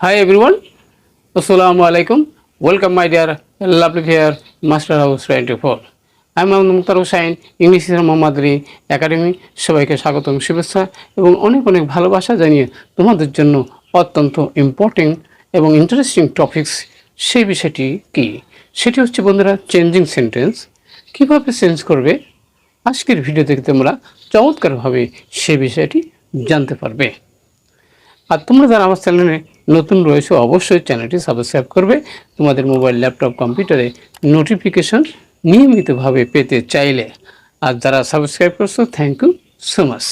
Hi everyone, Assalamu alaikum. Welcome my dear lovely here Master House 24. I'm Mukhtar Hussain, English Mohammadri Academy. সবাইকে স্বাগতম শুভেচ্ছা এবং অনেক অনেক ভালোবাসা জানিয়ে তোমাদের জন্য অত্যন্ত ইম্পর্টেন্ট এবং ইন্টারেস্টিং টপিকস সেই বিষয়টি কি সেটি হচ্ছে বন্ধুরা চেঞ্জিং সেন্টেন্স কিভাবে চেঞ্জ করবে আজকের ভিডিও থেকে তোমরা চমৎকারভাবে সেই বিষয়টি জানতে পারবে। আর তোমরা যারা আমার চ্যানেলে নতুন রয়েছে অবশ্যই চ্যানেলটি সাবস্ক্রাইব করবে। তোমাদের মোবাইল ল্যাপটপ কম্পিউটারে নোটিফিকেশন নিয়মিতভাবে পেতে চাইলে আর যারা সাবস্ক্রাইব করছো thank you so much.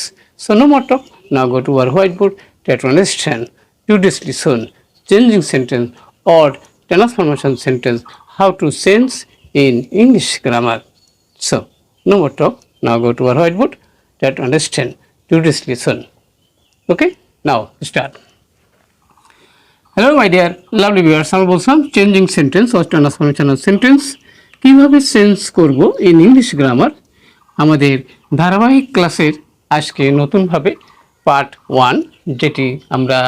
So no more talk, now go to our whiteboard try to understand today's lesson changing sentence or transformation sentence how to change in English grammar. So no more talk, now go to our whiteboard, try to understand today's lesson. Okay, now start. Hello my dear lovely viewers, আমি বলছিলাম changing sentence or transformational sentence কিভাবে change করব in English grammar. আমাদের ধারাবাহিক ক্লাসের আজকে নতুনভাবে part 1 যেটি আমরা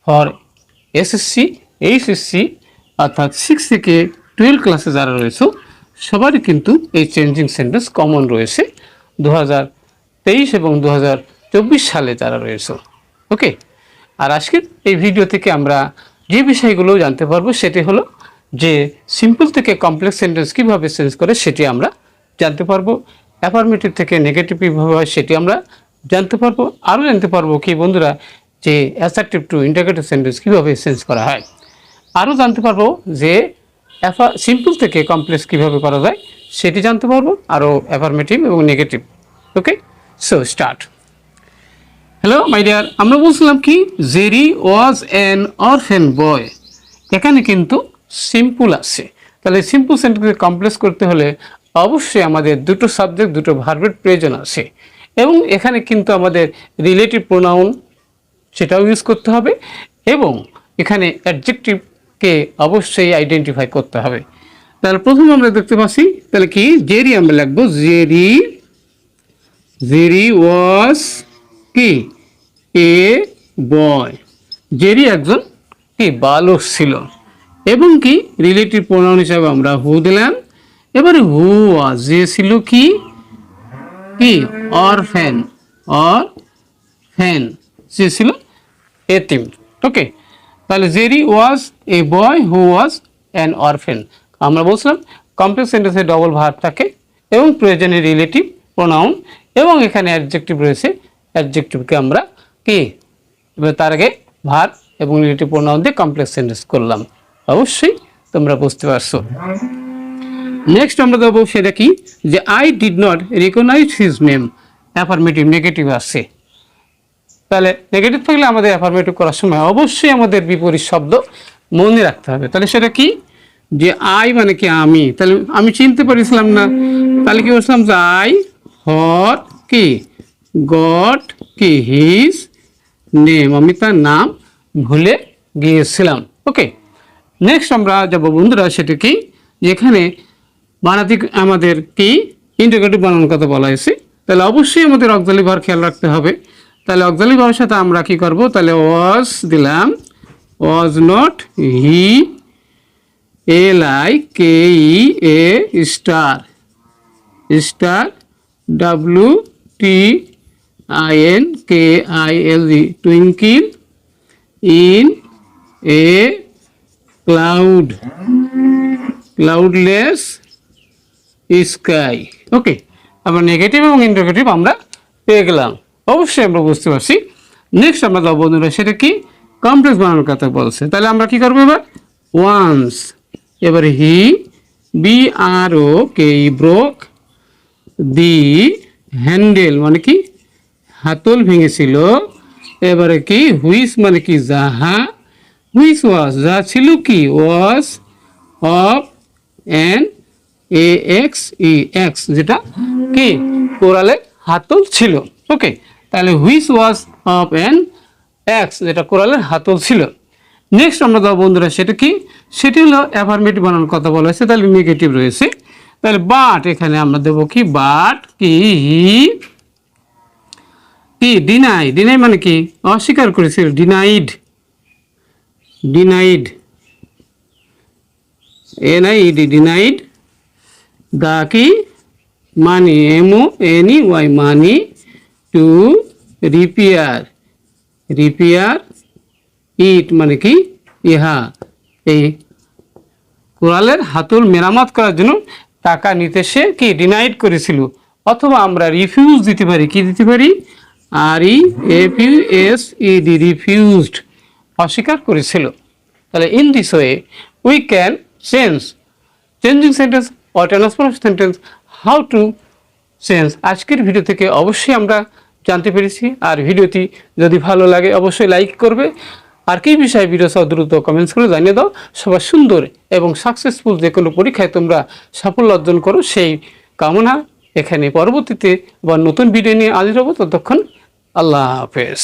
ফর এসএসসি এইচএসসি অর্থাৎ 6 থেকে 12 ক্লাসে যারা রয়েছে সবারই কিন্তু এই চেঞ্জিং সেন্টেন্স কমন রয়েছে 2023 এবং 2024 সালে যারা রয়েছে। ওকে, আর আজকের এই ভিডিও থেকে আমরা যে বিষয়গুলো জানতে পারবো সেটি হলো যে সিম্পল থেকে কমপ্লেক্স সেন্টেন্স কীভাবে চেঞ্জ করে সেটি আমরা জানতে পারবো, অ্যাফার্মেটিভ থেকে নেগেটিভ কীভাবে হয় সেটি আমরা জানতে পারবো, আরও জানতে পারবো কি বন্ধুরা যে অ্যাসার্টিভ টু ইন্টারোগেটিভ সেন্টেন্স কীভাবে চেঞ্জ করা হয়, আরও জানতে পারবো যে সিম্পল থেকে কমপ্লেক্স কীভাবে করা যায় সেটি জানতে পারবো, আরও অ্যাফার্মেটিভ এবং negative. Okay, so start. Hello my dear, আমরা বলছিলাম কি জেরি ওয়াজ অ্যান অরফ্যান বয়। এখানে কিন্তু সিম্পল আছে, তাহলে সিম্পল সেন্টেন্সকে কমপ্লেক্স করতে হলে অবশ্যই আমাদের দুটো সাবজেক্ট দুটো ভার্বের প্রয়োজন আছে এবং এখানে কিন্তু আমাদের রিলেটিভ প্রোনাউন সেটাও ইউজ করতে হবে এবং এখানে অ্যাডজেক্টিভকে অবশ্যই আইডেন্টিফাই করতে হবে। তাহলে প্রথমে আমরা দেখতে পাচ্ছি তাহলে কি জেরি আমরা লিখবো জেরি ওয়াজ কি এ বয়। জেরি একজন কি বালক ছিল এবং কি রিলেটিভ প্রোনাউন হিসাবে আমরা হু দিলাম। এবারে হু ওয়াজ যে ছিল কি অরফ্যান সে ছিল এতিম। ওকে, তাহলে Jerry was A boy who was an orphan. আমরা বলছিলাম কমপ্লেক্স সেন্টেন্সে ডবল ভার্ব থাকে এবং প্রয়োজনে রিলেটিভ প্রোনাউন এবং এখানে অ্যাডজেক্টিভ রয়েছে, অ্যাডজেক্টিভকে আমরা কি তার আগে ভার্ব এবং রিলেটিভ প্রোনাউন দিয়ে কমপ্লেক্স সেন্টেন্স করলাম। অবশ্যই তোমরা বুঝতে পারছো। নেক্সট আমরা দেবো সেটা কি যে I did not recognise his name. Affirmative negative আসছে, তাহলে নেগেটিভ থাকলে আমাদের অ্যাফার্মেটিভ করার সময় অবশ্যই আমাদের বিপরীত শব্দ মনে রাখতে হবে। তাহলে সেটা কি যে আই মানে কি আমি, তাহলে আমি চিনতে পারিছিলাম না, তাহলে কি বলছিলাম যে আই হট কি গট কি হিজ নেম, আমি তার নাম ভুলে গিয়েছিলাম। ওকে, নেক্সট আমরা যাব বন্ধুরা সেটা কি যেখানে বানাতে আমাদের কি ইন্টারোগেটিভ বানানোর কথা বলা হয়েছে, তাহলে অবশ্যই আমাদের অক্সিলারি ভার্ব খেয়াল রাখতে হবে। তাহলে অক্সিলারি ভার্বের সাথে আমরা কি করব, তাহলে ওয়াজ দিলাম, was not he LIKE star WTINKILE twinkle in a cloudless sky. Okay, আবার নেগেটিভ এবং ইন্টারোগেটিভ আমরা পেয়ে গেলাম, অবশ্যই আমরা বুঝতে পারছি। নেক্সট আমরা যাবো বন্ধুরা সেটা কি কমপ্লেক্স বানানোর কথা বলছে, তাহলে আমরা কি করবো এবার ওয়ান্স, এবারে হি BROK ব্রোক দি হ্যান্ডেল মানে কি হাতল ভেঙেছিল। এবারে কি হুইস মানে কি যাহা, হুইস ওয়াজ যা ছিল কি ওয়াজ অফ অ্যান AXEX যেটা কি কোরালে হাতল ছিল। ওকে, তাহলে হুইস ওয়াজ অফ অ্যান এক্স যেটা কোরালের হাতল ছিল। নেক্সট আমরা দেবো বন্ধুরা সেটা কি সেটি হলো অ্যাফার্মেটিভ বানানোর কথা বলা হয়েছে, তাহলে নেগেটিভ রয়েছে। তাহলে বাট এখানে আমরা দেবো কি বাট কি ডিনাই মানে কি অস্বীকার করেছিল, ডিনাইড, NIED, ডিনাইড দ্য কি মানি, MONEY, মানি টু রিপেয়ার, ইট মানে কি ইহা, এই কোরালের হাতল মেরামত করার জন্য টাকা নিতে সে কি ডিনাইড করেছিল। অথবা আমরা রিফিউজ দিতে পারি, কি দিতে পারি, REFUSED, রিফিউজড, অস্বীকার করেছিল। তাহলে in this way we can changing sentence or transform sentence, how to change. আজকের ভিডিও থেকে অবশ্যই আমরা জানতে পেরেছি। আর ভিডিওটি যদি ভালো লাগে অবশ্যই লাইক করবে। আর কী বিষয়ে ভিডিও সহ দ্রুত কমেন্টস করে জানিয়ে দাও। সবার সুন্দর এবং সাকসেসফুল যে কোনো পরীক্ষায় তোমরা সাফল্য অর্জন করো সেই কামনা। এখানে পরবর্তীতে আবার নতুন ভিডিও নিয়ে হাজির হবো। ততক্ষণ আল্লাহ হাফেজ।